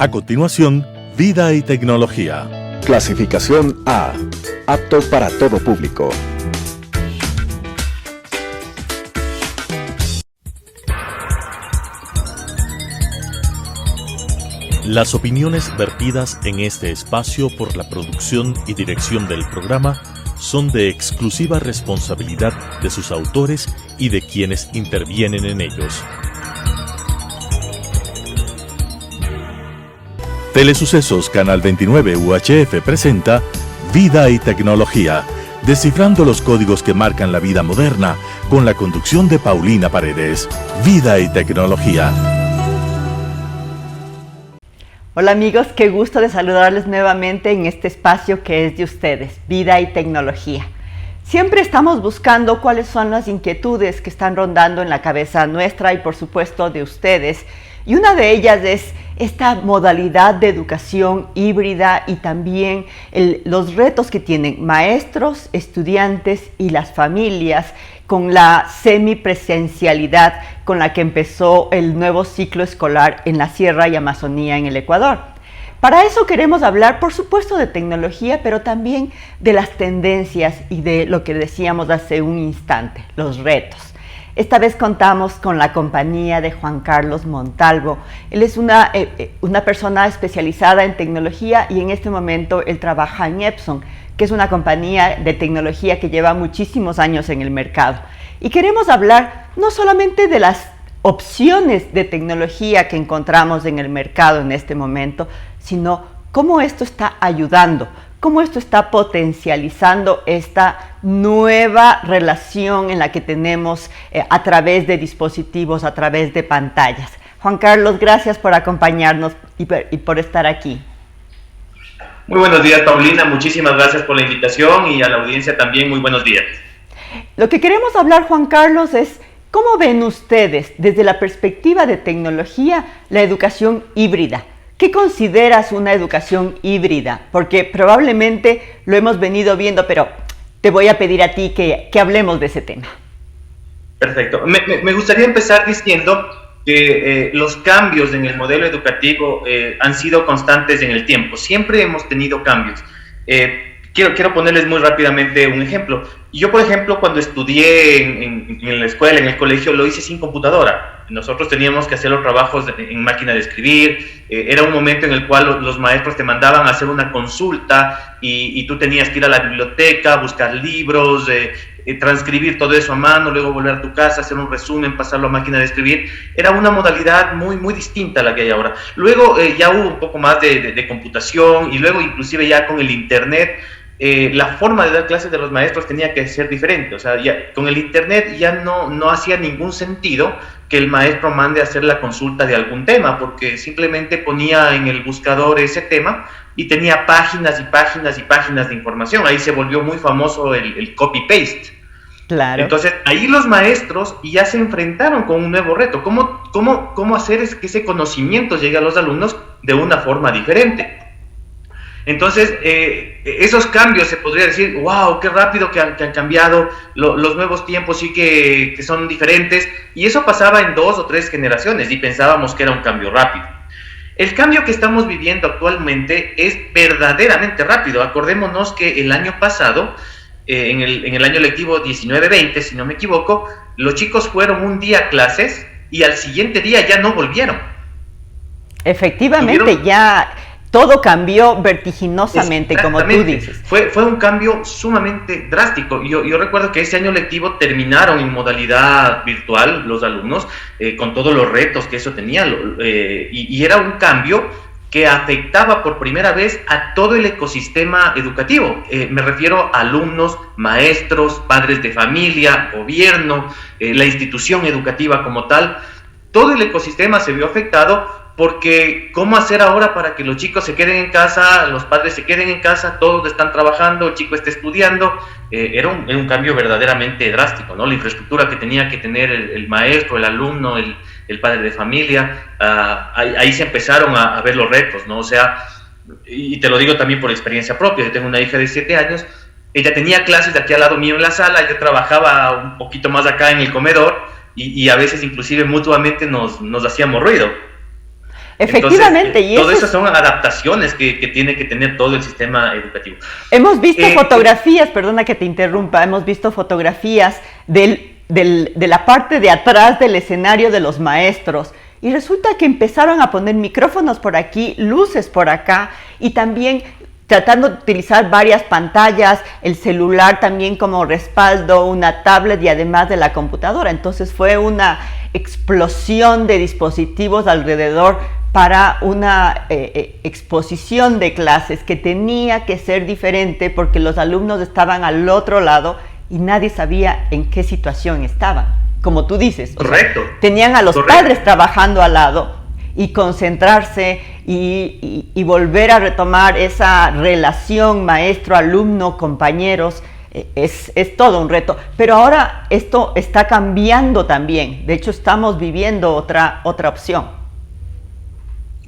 A continuación, Vida y Tecnología. Clasificación A. Apto para todo público. Las opiniones vertidas en este espacio por la producción y dirección del programa son de exclusiva responsabilidad de sus autores y de quienes intervienen en ellos. Telesucesos Canal 29 UHF presenta Vida y Tecnología, descifrando los códigos que marcan la vida moderna, con la conducción de Paulina Paredes. Vida y Tecnología. Hola amigos, qué gusto de saludarles nuevamente en este espacio que es de ustedes, Vida y Tecnología. Siempre estamos buscando cuáles son las inquietudes que están rondando en la cabeza nuestra y por supuesto de ustedes. Y una de ellas es esta modalidad de educación híbrida y también los retos que tienen maestros, estudiantes y las familias con la semipresencialidad con la que empezó el nuevo ciclo escolar en la Sierra y Amazonía en el Ecuador. Para eso queremos hablar, por supuesto, de tecnología, pero también de las tendencias y de lo que decíamos hace un instante, los retos. Esta vez contamos con la compañía de Juan Carlos Montalvo. Él es una persona especializada en tecnología y en este momento él trabaja en Epson, que es una compañía de tecnología que lleva muchísimos años en el mercado. Y queremos hablar no solamente de las opciones de tecnología que encontramos en el mercado en este momento, sino cómo esto está ayudando, cómo esto está potencializando esta nueva relación en la que tenemos a través de dispositivos, a través de pantallas. Juan Carlos, gracias por acompañarnos y por estar aquí. Muy buenos días, Paulina. Muchísimas gracias por la invitación y a la audiencia también muy buenos días. Lo que queremos hablar, Juan Carlos, es cómo ven ustedes desde la perspectiva de tecnología la educación híbrida. ¿Qué consideras una educación híbrida? Porque probablemente lo hemos venido viendo, pero te voy a pedir a ti que hablemos de ese tema. Perfecto. Me gustaría empezar diciendo que los cambios en el modelo educativo han sido constantes en el tiempo. Siempre hemos tenido cambios. Quiero ponerles muy rápidamente un ejemplo. Yo, por ejemplo, cuando estudié en la escuela, en el colegio, lo hice sin computadora. Nosotros teníamos que hacer los trabajos en máquina de escribir. Era un momento en el cual los maestros te mandaban a hacer una consulta y tú tenías que ir a la biblioteca, buscar libros, transcribir todo eso a mano, luego volver a tu casa, hacer un resumen, pasarlo a máquina de escribir. Era una modalidad muy distinta a la que hay ahora. Luego ya hubo un poco más de computación y luego inclusive ya con el internet, la forma de dar clases de los maestros tenía que ser diferente. O sea, ya, con el internet ya no hacía ningún sentido que el maestro mande a hacer la consulta de algún tema, porque simplemente ponía en el buscador ese tema y tenía páginas y páginas y páginas de información. Ahí se volvió muy famoso el copy-paste. Claro. Entonces, ahí los maestros ya se enfrentaron con un nuevo reto. ¿Cómo hacer es que ese conocimiento llegue a los alumnos de una forma diferente? Entonces, esos cambios se podría decir, wow, qué rápido que han cambiado, los nuevos tiempos sí que son diferentes, y eso pasaba en 2 o 3 generaciones y pensábamos que era un cambio rápido. El cambio que estamos viviendo actualmente es verdaderamente rápido. Acordémonos que el año pasado, en el año lectivo 19-20, si no me equivoco, los chicos fueron un día a clases y al siguiente día ya no volvieron. Efectivamente, ya todo cambió vertiginosamente, como tú dices. Fue un cambio sumamente drástico. Yo recuerdo que ese año lectivo terminaron en modalidad virtual los alumnos, con todos los retos que eso tenía, y era un cambio que afectaba por primera vez a todo el ecosistema educativo. Me refiero a alumnos, maestros, padres de familia, gobierno, la institución educativa como tal. Todo el ecosistema se vio afectado porque ¿cómo hacer ahora para que los chicos se queden en casa, los padres se queden en casa, todos están trabajando, el chico está estudiando? Era un cambio verdaderamente drástico, ¿no? La infraestructura que tenía que tener el maestro, el alumno, el padre de familia, ahí se empezaron a ver los retos, ¿no? O sea, y te lo digo también por experiencia propia, yo tengo una hija de 7 años, ella tenía clases de aquí al lado mío en la sala, yo trabajaba un poquito más acá en el comedor, y a veces inclusive mutuamente nos hacíamos ruido. Efectivamente. Entonces, todo eso son adaptaciones que tiene que tener todo el sistema educativo. Hemos visto fotografías, perdona que te interrumpa, hemos visto fotografías de la parte de atrás del escenario de los maestros, y resulta que empezaron a poner micrófonos por aquí, luces por acá, y también tratando de utilizar varias pantallas, el celular también como respaldo, una tablet y además de la computadora. Entonces fue una explosión de dispositivos alrededor para una exposición de clases que tenía que ser diferente porque los alumnos estaban al otro lado y nadie sabía en qué situación estaban. Como tú dices, correcto, tenían a los padres trabajando al lado, y concentrarse y volver a retomar esa relación maestro-alumno, compañeros, es todo un reto. Pero ahora esto está cambiando también. De hecho, estamos viviendo otra opción.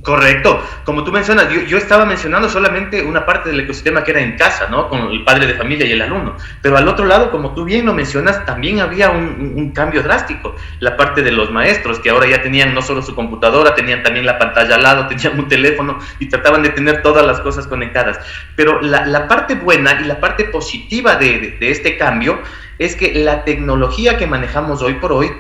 Correcto. Como tú mencionas, yo estaba mencionando solamente una parte del ecosistema que era en casa, ¿no? Con el padre de familia y el alumno. Pero al otro lado, como tú bien lo mencionas, también había un cambio drástico. La parte de los maestros, que ahora ya tenían no solo su computadora, tenían también la pantalla al lado, tenían un teléfono y trataban de tener todas las cosas conectadas. Pero la parte buena y la parte positiva de este cambio es que la tecnología que manejamos hoy por hoy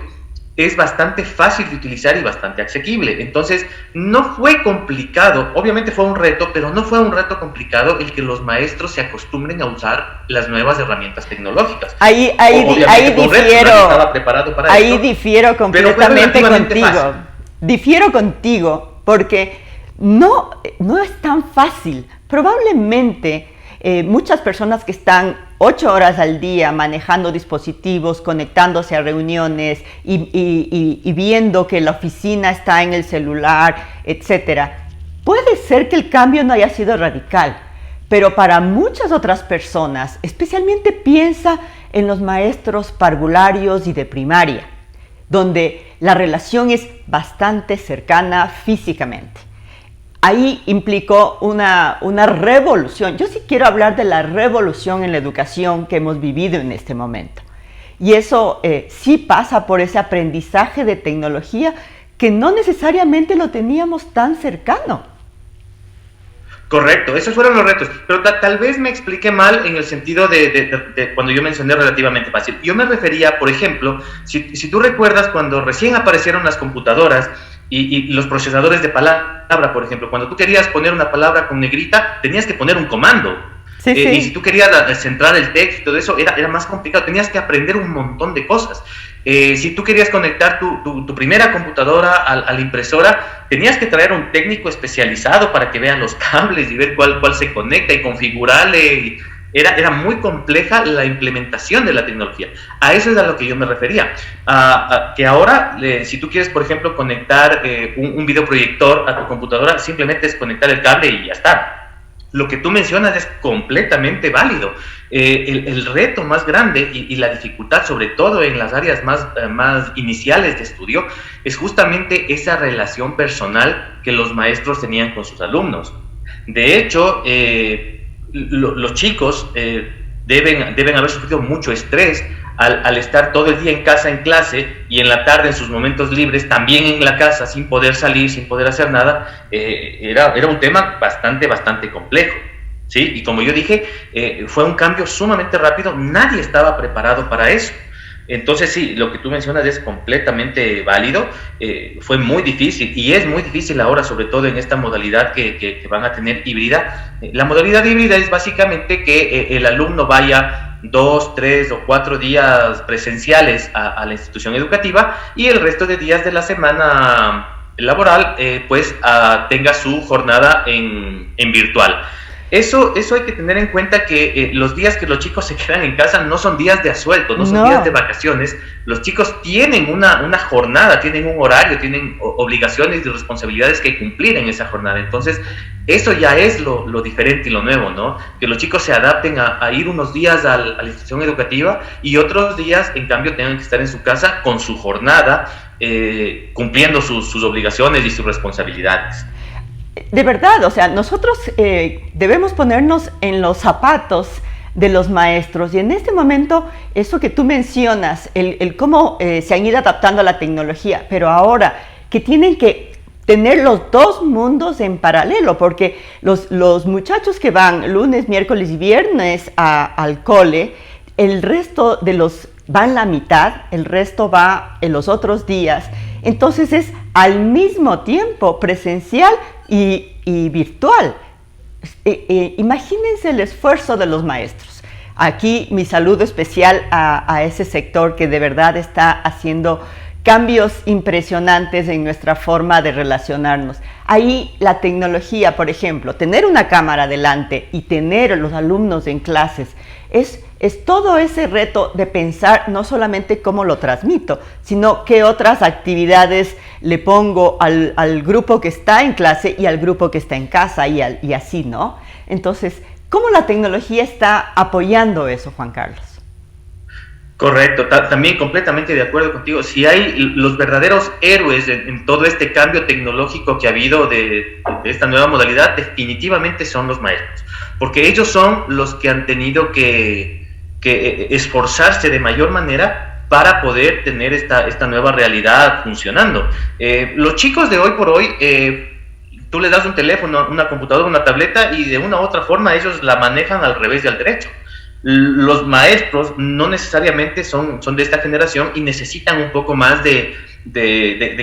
es bastante fácil de utilizar y bastante asequible. Entonces, no fue complicado, obviamente fue un reto, pero no fue un reto complicado el que los maestros se acostumbren a usar las nuevas herramientas tecnológicas. Ahí difiero completamente contigo. Difiero contigo porque no es tan fácil. Probablemente muchas personas que están 8 horas al día manejando dispositivos, conectándose a reuniones y viendo que la oficina está en el celular, etcétera. Puede ser que el cambio no haya sido radical, pero para muchas otras personas, especialmente piensa en los maestros parvularios y de primaria, donde la relación es bastante cercana físicamente. Ahí implicó una revolución. Yo sí quiero hablar de la revolución en la educación que hemos vivido en este momento. Y eso sí pasa por ese aprendizaje de tecnología que no necesariamente lo teníamos tan cercano. Correcto, esos fueron los retos, pero tal vez me expliqué mal en el sentido de cuando yo mencioné relativamente fácil. Yo me refería, por ejemplo, si tú recuerdas cuando recién aparecieron las computadoras y los procesadores de palabra, por ejemplo, cuando tú querías poner una palabra con negrita, tenías que poner un comando. Sí. Y si tú querías centrar el texto y todo eso, era más complicado, tenías que aprender un montón de cosas. Si tú querías conectar tu primera computadora a la impresora, tenías que traer un técnico especializado para que vea los cables y ver cuál se conecta y configurarle. Era muy compleja la implementación de la tecnología. A eso es a lo que yo me refería. Que ahora, si tú quieres, por ejemplo, conectar un videoproyector a tu computadora, simplemente es conectar el cable y ya está. Lo que tú mencionas es completamente válido. El reto más grande y la dificultad, sobre todo en las áreas más iniciales de estudio, es justamente esa relación personal que los maestros tenían con sus alumnos. De hecho, los chicos deben haber sufrido mucho estrés al estar todo el día en casa en clase y en la tarde en sus momentos libres también en la casa sin poder salir, sin poder hacer nada. Era un tema bastante complejo, ¿sí? Y como yo dije, fue un cambio sumamente rápido, nadie estaba preparado para eso. Entonces sí, lo que tú mencionas es completamente válido. Fue muy difícil y es muy difícil ahora, sobre todo en esta modalidad que van a tener híbrida. La modalidad híbrida es básicamente que el alumno vaya 2, 3 o 4 días presenciales a la institución educativa y el resto de días de la semana laboral tenga su jornada en virtual. Eso hay que tener en cuenta que los días que los chicos se quedan en casa no son días de asuelto, no son días de vacaciones. Los chicos tienen una jornada, tienen un horario, tienen obligaciones y responsabilidades que cumplir en esa jornada. Entonces, eso ya es lo diferente y lo nuevo, ¿no? Que los chicos se adapten a ir unos días a la institución educativa y otros días, en cambio, tengan que estar en su casa con su jornada, cumpliendo sus obligaciones y sus responsabilidades. De verdad, o sea, nosotros debemos ponernos en los zapatos de los maestros y en este momento, eso que tú mencionas, el cómo se han ido adaptando a la tecnología, pero ahora que tienen que tener los dos mundos en paralelo, porque los muchachos que van lunes, miércoles y viernes al cole, el resto de los van la mitad, el resto va en los otros días. Entonces es al mismo tiempo presencial y virtual. Imagínense el esfuerzo de los maestros. Aquí mi saludo especial a ese sector que de verdad está haciendo cambios impresionantes en nuestra forma de relacionarnos. Ahí la tecnología, por ejemplo, tener una cámara delante y tener a los alumnos en clases, es todo ese reto de pensar no solamente cómo lo transmito, sino qué otras actividades le pongo al grupo que está en clase y al grupo que está en casa y así, ¿no? Entonces, ¿cómo la tecnología está apoyando eso, Juan Carlos? Correcto, también completamente de acuerdo contigo. Si hay los verdaderos héroes en todo este cambio tecnológico que ha habido de esta nueva modalidad, definitivamente son los maestros, porque ellos son los que han tenido que esforzarse de mayor manera para poder tener esta nueva realidad funcionando. Los chicos de hoy por hoy, tú les das un teléfono, una computadora, una tableta y de una u otra forma ellos la manejan al revés y al derecho. Los maestros no necesariamente son de esta generación y necesitan un poco más de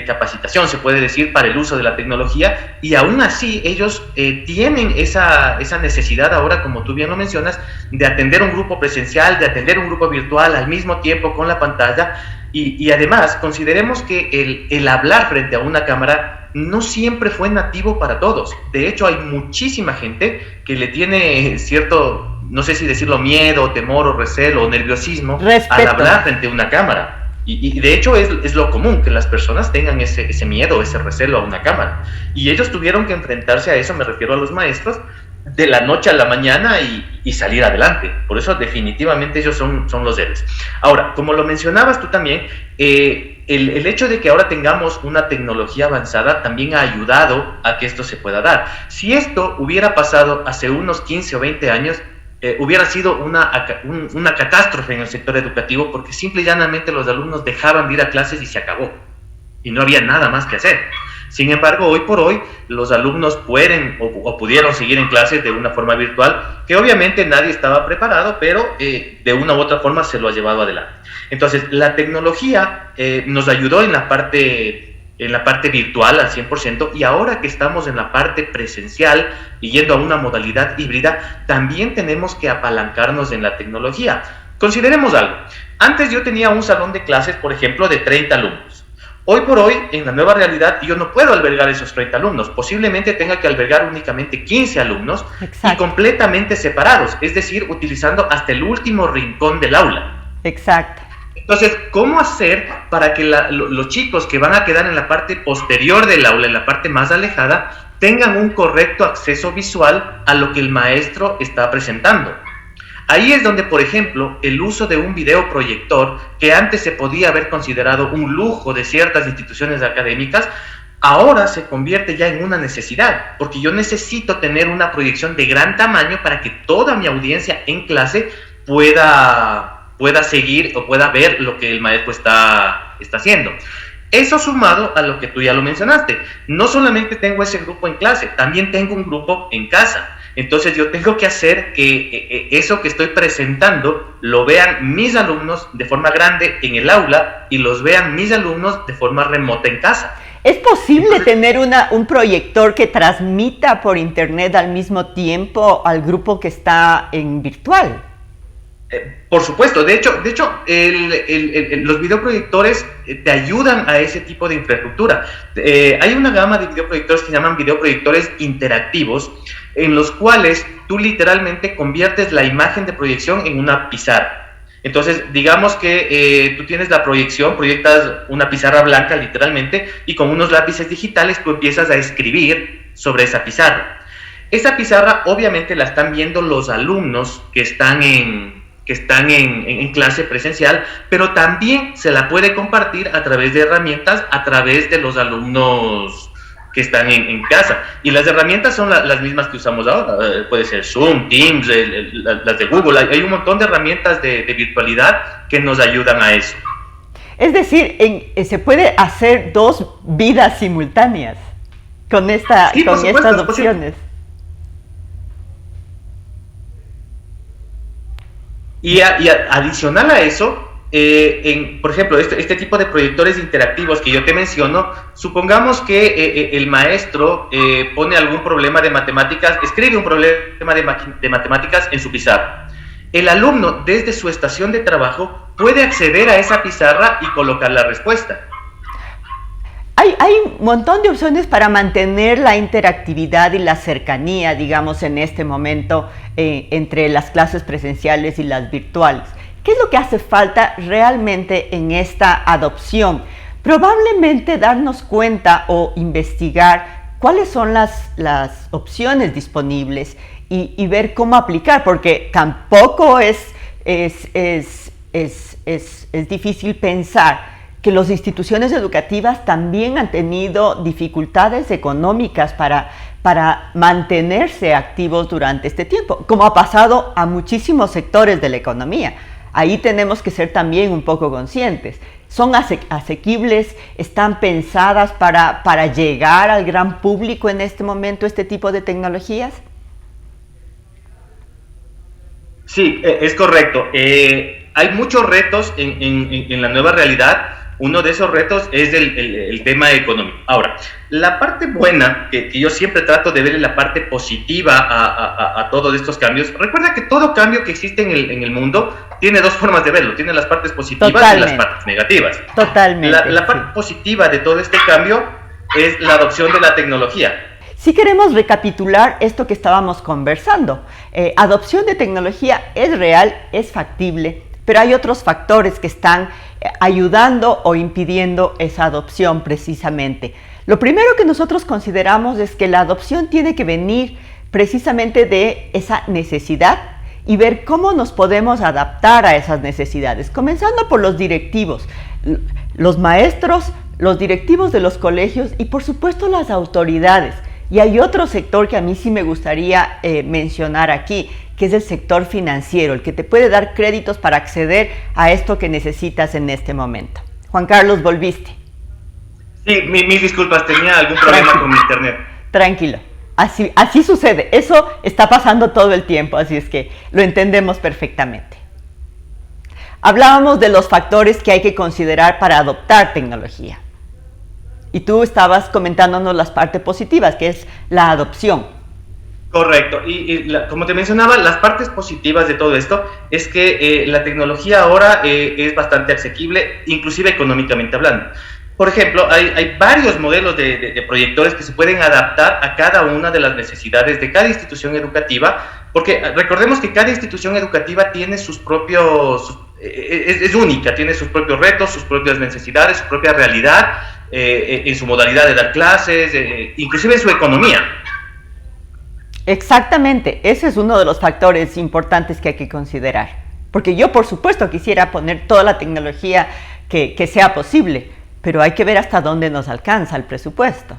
capacitación, se puede decir, para el uso de la tecnología, y aún así ellos tienen esa necesidad ahora, como tú bien lo mencionas, de atender un grupo presencial, de atender un grupo virtual al mismo tiempo con la pantalla, y además consideremos que el hablar frente a una cámara no siempre fue nativo para todos. De hecho, hay muchísima gente que le tiene cierto, no sé si decirlo, miedo, temor o recelo o nerviosismo al hablar frente a una cámara. Y de hecho es lo común que las personas tengan ese miedo, ese recelo a una cámara. Y ellos tuvieron que enfrentarse a eso, me refiero a los maestros, de la noche a la mañana y salir adelante. Por eso definitivamente ellos son los héroes. Ahora, como lo mencionabas tú también, el hecho de que ahora tengamos una tecnología avanzada también ha ayudado a que esto se pueda dar. Si esto hubiera pasado hace unos 15 o 20 años, hubiera sido una catástrofe en el sector educativo, porque simple y llanamente los alumnos dejaban de ir a clases y se acabó, y no había nada más que hacer. Sin embargo, hoy por hoy los alumnos pueden o pudieron seguir en clases de una forma virtual, que obviamente nadie estaba preparado, pero de una u otra forma se lo ha llevado adelante. Entonces, la tecnología nos ayudó en la parte virtual al 100%, y ahora que estamos en la parte presencial y yendo a una modalidad híbrida, también tenemos que apalancarnos en la tecnología. Consideremos algo. Antes yo tenía un salón de clases, por ejemplo, de 30 alumnos. Hoy por hoy, en la nueva realidad, yo no puedo albergar esos 30 alumnos. Posiblemente tenga que albergar únicamente 15 alumnos. Exacto. Y completamente separados, es decir, utilizando hasta el último rincón del aula. Exacto. Entonces, ¿cómo hacer para que los chicos que van a quedar en la parte posterior del aula, en la parte más alejada, tengan un correcto acceso visual a lo que el maestro está presentando? Ahí es donde, por ejemplo, el uso de un videoproyector, que antes se podía haber considerado un lujo de ciertas instituciones académicas, ahora se convierte ya en una necesidad, porque yo necesito tener una proyección de gran tamaño para que toda mi audiencia en clase pueda seguir o pueda ver lo que el maestro está haciendo. Eso sumado a lo que tú ya lo mencionaste, no solamente tengo ese grupo en clase, también tengo un grupo en casa. Entonces yo tengo que hacer que eso que estoy presentando lo vean mis alumnos de forma grande en el aula y los vean mis alumnos de forma remota en casa. ¿Es posible tener un proyector que transmita por internet al mismo tiempo al grupo que está en virtual? Por supuesto, de hecho los videoproyectores te ayudan a ese tipo de infraestructura. Hay una gama de videoproyectores que se llaman videoproyectores interactivos, en los cuales tú literalmente conviertes la imagen de proyección en una pizarra. Entonces, digamos que tú tienes la proyección, proyectas una pizarra blanca literalmente, y con unos lápices digitales tú empiezas a escribir sobre esa pizarra. Esa pizarra obviamente la están viendo los alumnos que están en clase presencial, pero también se la puede compartir a través de herramientas, a través de los alumnos que están en casa. Y las herramientas son las mismas que usamos ahora. Puede ser Zoom, Teams, las de Google. Hay un montón de herramientas de virtualidad que nos ayudan a eso. Es decir, se puede hacer dos vidas simultáneas. con Sí, por con supuesto, estas es posible. opciones. Adicional a eso, por ejemplo, este tipo de proyectores interactivos que yo te menciono, supongamos que el maestro pone algún problema de matemáticas, escribe un problema de matemáticas en su pizarra. El alumno, desde su estación de trabajo, puede acceder a esa pizarra y colocar la respuesta. Hay un montón de opciones para mantener la interactividad y la cercanía, digamos, en este momento entre las clases presenciales y las virtuales. ¿Qué es lo que hace falta realmente en esta adopción? Probablemente darnos cuenta o investigar cuáles son las opciones disponibles y ver cómo aplicar, porque tampoco es difícil pensar que las instituciones educativas también han tenido dificultades económicas para mantenerse activos durante este tiempo, como ha pasado a muchísimos sectores de la economía. Ahí tenemos que ser también un poco conscientes. ¿Son asequibles? ¿Están pensadas para llegar al gran público en este momento este tipo de tecnologías? Sí, es correcto. Hay muchos retos en la nueva realidad. Uno de esos retos es el tema económico. Ahora, la parte buena, que yo siempre trato de ver la parte positiva a todos estos cambios. Recuerda que todo cambio que existe en el mundo tiene dos formas de verlo. Tiene las partes positivas Totalmente. y las partes negativas. Totalmente. La parte positiva de todo este cambio es la adopción de la tecnología. Si queremos recapitular esto que estábamos conversando, adopción de tecnología es real, es factible, pero hay otros factores que están ayudando o impidiendo esa adopción precisamente. Lo primero que nosotros consideramos es que la adopción tiene que venir precisamente de esa necesidad y ver cómo nos podemos adaptar a esas necesidades, comenzando por los directivos, los maestros, los directivos de los colegios y por supuesto las autoridades. Y hay otro sector que a mí sí me gustaría mencionar aquí, que es el sector financiero, el que te puede dar créditos para acceder a esto que necesitas en este momento. Juan Carlos, volviste. Sí, mis disculpas, tenía algún problema con mi internet. Tranquilo, así sucede, eso está pasando todo el tiempo, así es que lo entendemos perfectamente. Hablábamos de los factores que hay que considerar para adoptar tecnología. Y tú estabas comentándonos las partes positivas, que es la adopción. Correcto. Como te mencionaba, las partes positivas de todo esto es que la tecnología ahora es bastante asequible, inclusive económicamente hablando. Por ejemplo, hay varios modelos de proyectores que se pueden adaptar a cada una de las necesidades de cada institución educativa, porque recordemos que cada institución educativa tiene sus propios, es única, tiene sus propios retos, sus propias necesidades, su propia realidad, en su modalidad de dar clases, inclusive en su economía. Exactamente, ese es uno de los factores importantes que hay que considerar. Porque yo, por supuesto, quisiera poner toda la tecnología que sea posible, pero hay que ver hasta dónde nos alcanza el presupuesto.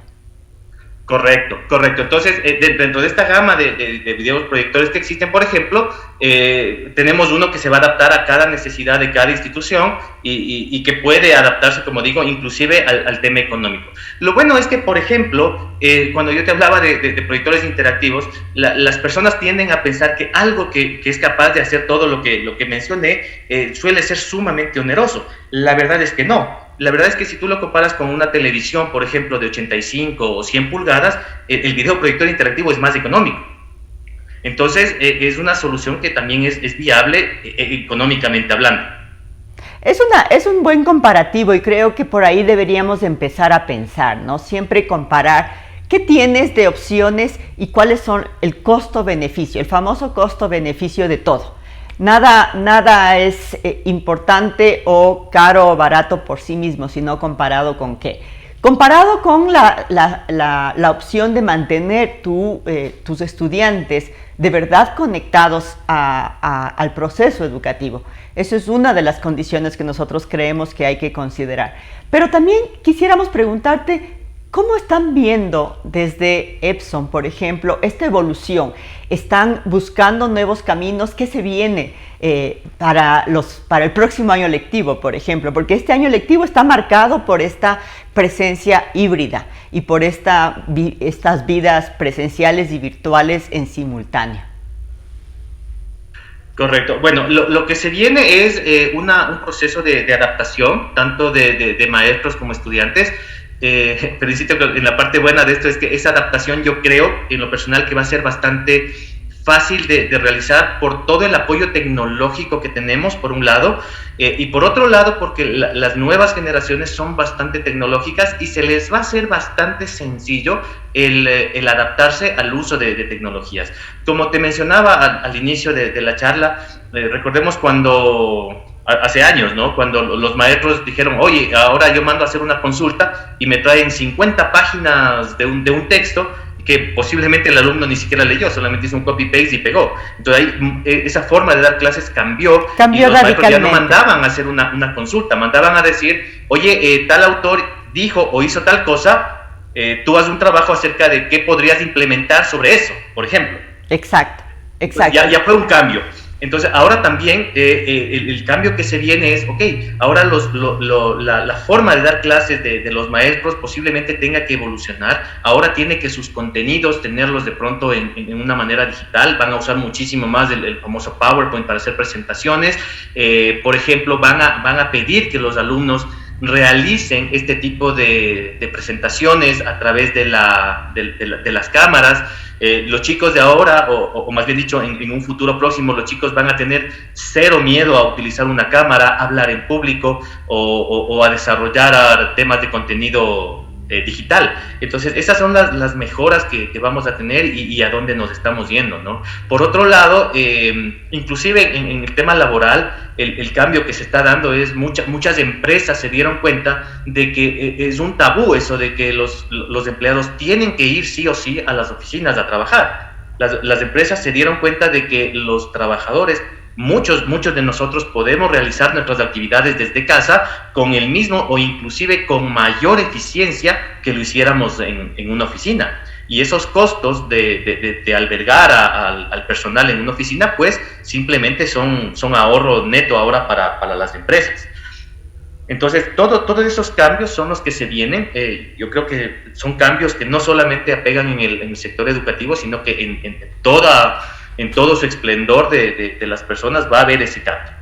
Correcto. Entonces, dentro de esta gama de videos proyectores que existen, por ejemplo, tenemos uno que se va a adaptar a cada necesidad de cada institución y que puede adaptarse, como digo, inclusive al tema económico. Lo bueno es que, por ejemplo, cuando yo te hablaba de proyectores interactivos, las personas tienden a pensar que algo que es capaz de hacer todo lo que mencioné suele ser sumamente oneroso. La verdad es que no. La verdad es que si tú lo comparas con una televisión, por ejemplo, de 85 o 100 pulgadas, el videoproyector interactivo es más económico. Entonces, es una solución que también es viable económicamente hablando. Es un buen comparativo y creo que por ahí deberíamos empezar a pensar, ¿no? Siempre comparar qué tienes de opciones y cuáles son el costo-beneficio, el famoso costo-beneficio de todo. Nada es importante o caro o barato por sí mismo, sino comparado con qué. Comparado con la opción de mantener tus estudiantes de verdad conectados al proceso educativo. Eso es una de las condiciones que nosotros creemos que hay que considerar. Pero también quisiéramos preguntarte, ¿Cómo están viendo desde Epson, por ejemplo, esta evolución? ¿Están buscando nuevos caminos? ¿Qué se viene para el próximo año lectivo, por ejemplo? Porque este año lectivo está marcado por esta presencia híbrida y por estas vidas presenciales y virtuales en simultáneo. Correcto. Bueno, lo que se viene es un proceso de adaptación, tanto de maestros como estudiantes. Pero insisto que en la parte buena de esto es que esa adaptación yo creo, en lo personal, que va a ser bastante fácil de realizar por todo el apoyo tecnológico que tenemos, por un lado, y por otro lado, porque las nuevas generaciones son bastante tecnológicas y se les va a hacer bastante sencillo el adaptarse al uso de tecnologías. Como te mencionaba al inicio de la charla, recordemos cuando... hace años, ¿no? Cuando los maestros dijeron, oye, ahora yo mando a hacer una consulta y me traen 50 páginas de un texto que posiblemente el alumno ni siquiera leyó, solamente hizo un copy-paste y pegó. Entonces ahí esa forma de dar clases cambió y los maestros ya no mandaban a hacer una consulta, mandaban a decir, oye, tal autor dijo o hizo tal cosa, tú haz un trabajo acerca de qué podrías implementar sobre eso, por ejemplo. Exacto. Ya fue un cambio. Entonces, ahora también el cambio que se viene es, ok, ahora la forma de dar clases de los maestros posiblemente tenga que evolucionar. Ahora tiene que sus contenidos tenerlos de pronto en una manera digital. Van a usar muchísimo más el famoso PowerPoint para hacer presentaciones. Por ejemplo, van a pedir que los alumnos realicen este tipo de presentaciones a través de las cámaras. Los chicos de ahora, o más bien dicho, en un futuro próximo, los chicos van a tener cero miedo a utilizar una cámara, a hablar en público o a desarrollar temas de contenido digital. Entonces, esas son las mejoras que vamos a tener y a dónde nos estamos yendo, ¿no? Por otro lado, inclusive en el tema laboral, el cambio que se está dando es muchas empresas se dieron cuenta de que es un tabú eso de que los empleados tienen que ir sí o sí a las oficinas a trabajar. Las empresas se dieron cuenta de que los trabajadores, muchos de nosotros podemos realizar nuestras actividades desde casa con el mismo o inclusive con mayor eficiencia que lo hiciéramos en una oficina. Y esos costos de albergar al personal en una oficina, pues simplemente son ahorro neto ahora para las empresas. Entonces, todos esos cambios son los que se vienen. Yo creo que son cambios que no solamente apegan en el sector educativo, sino que en todo su esplendor de las personas va a haber ese cambio.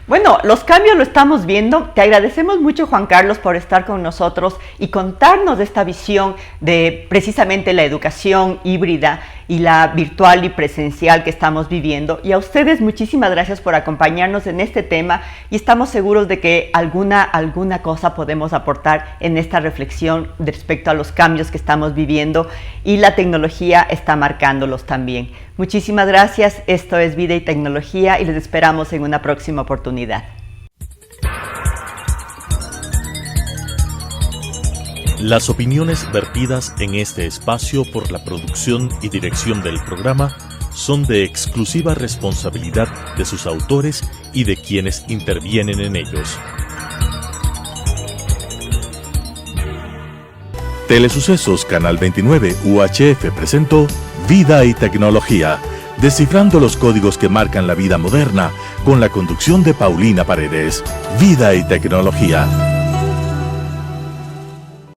Bueno, los cambios lo estamos viendo. Te agradecemos mucho, Juan Carlos, por estar con nosotros y contarnos de esta visión de precisamente la educación híbrida y la virtual y presencial que estamos viviendo. Y a ustedes, muchísimas gracias por acompañarnos en este tema y estamos seguros de que alguna cosa podemos aportar en esta reflexión respecto a los cambios que estamos viviendo y la tecnología está marcándolos también. Muchísimas gracias. Esto es Vida y Tecnología y les esperamos en una próxima oportunidad. Las opiniones vertidas en este espacio por la producción y dirección del programa son de exclusiva responsabilidad de sus autores y de quienes intervienen en ellos. Telesucesos Canal 29 UHF presentó Vida y Tecnología, descifrando los códigos que marcan la vida moderna, con la conducción de Paulina Paredes. Vida y Tecnología.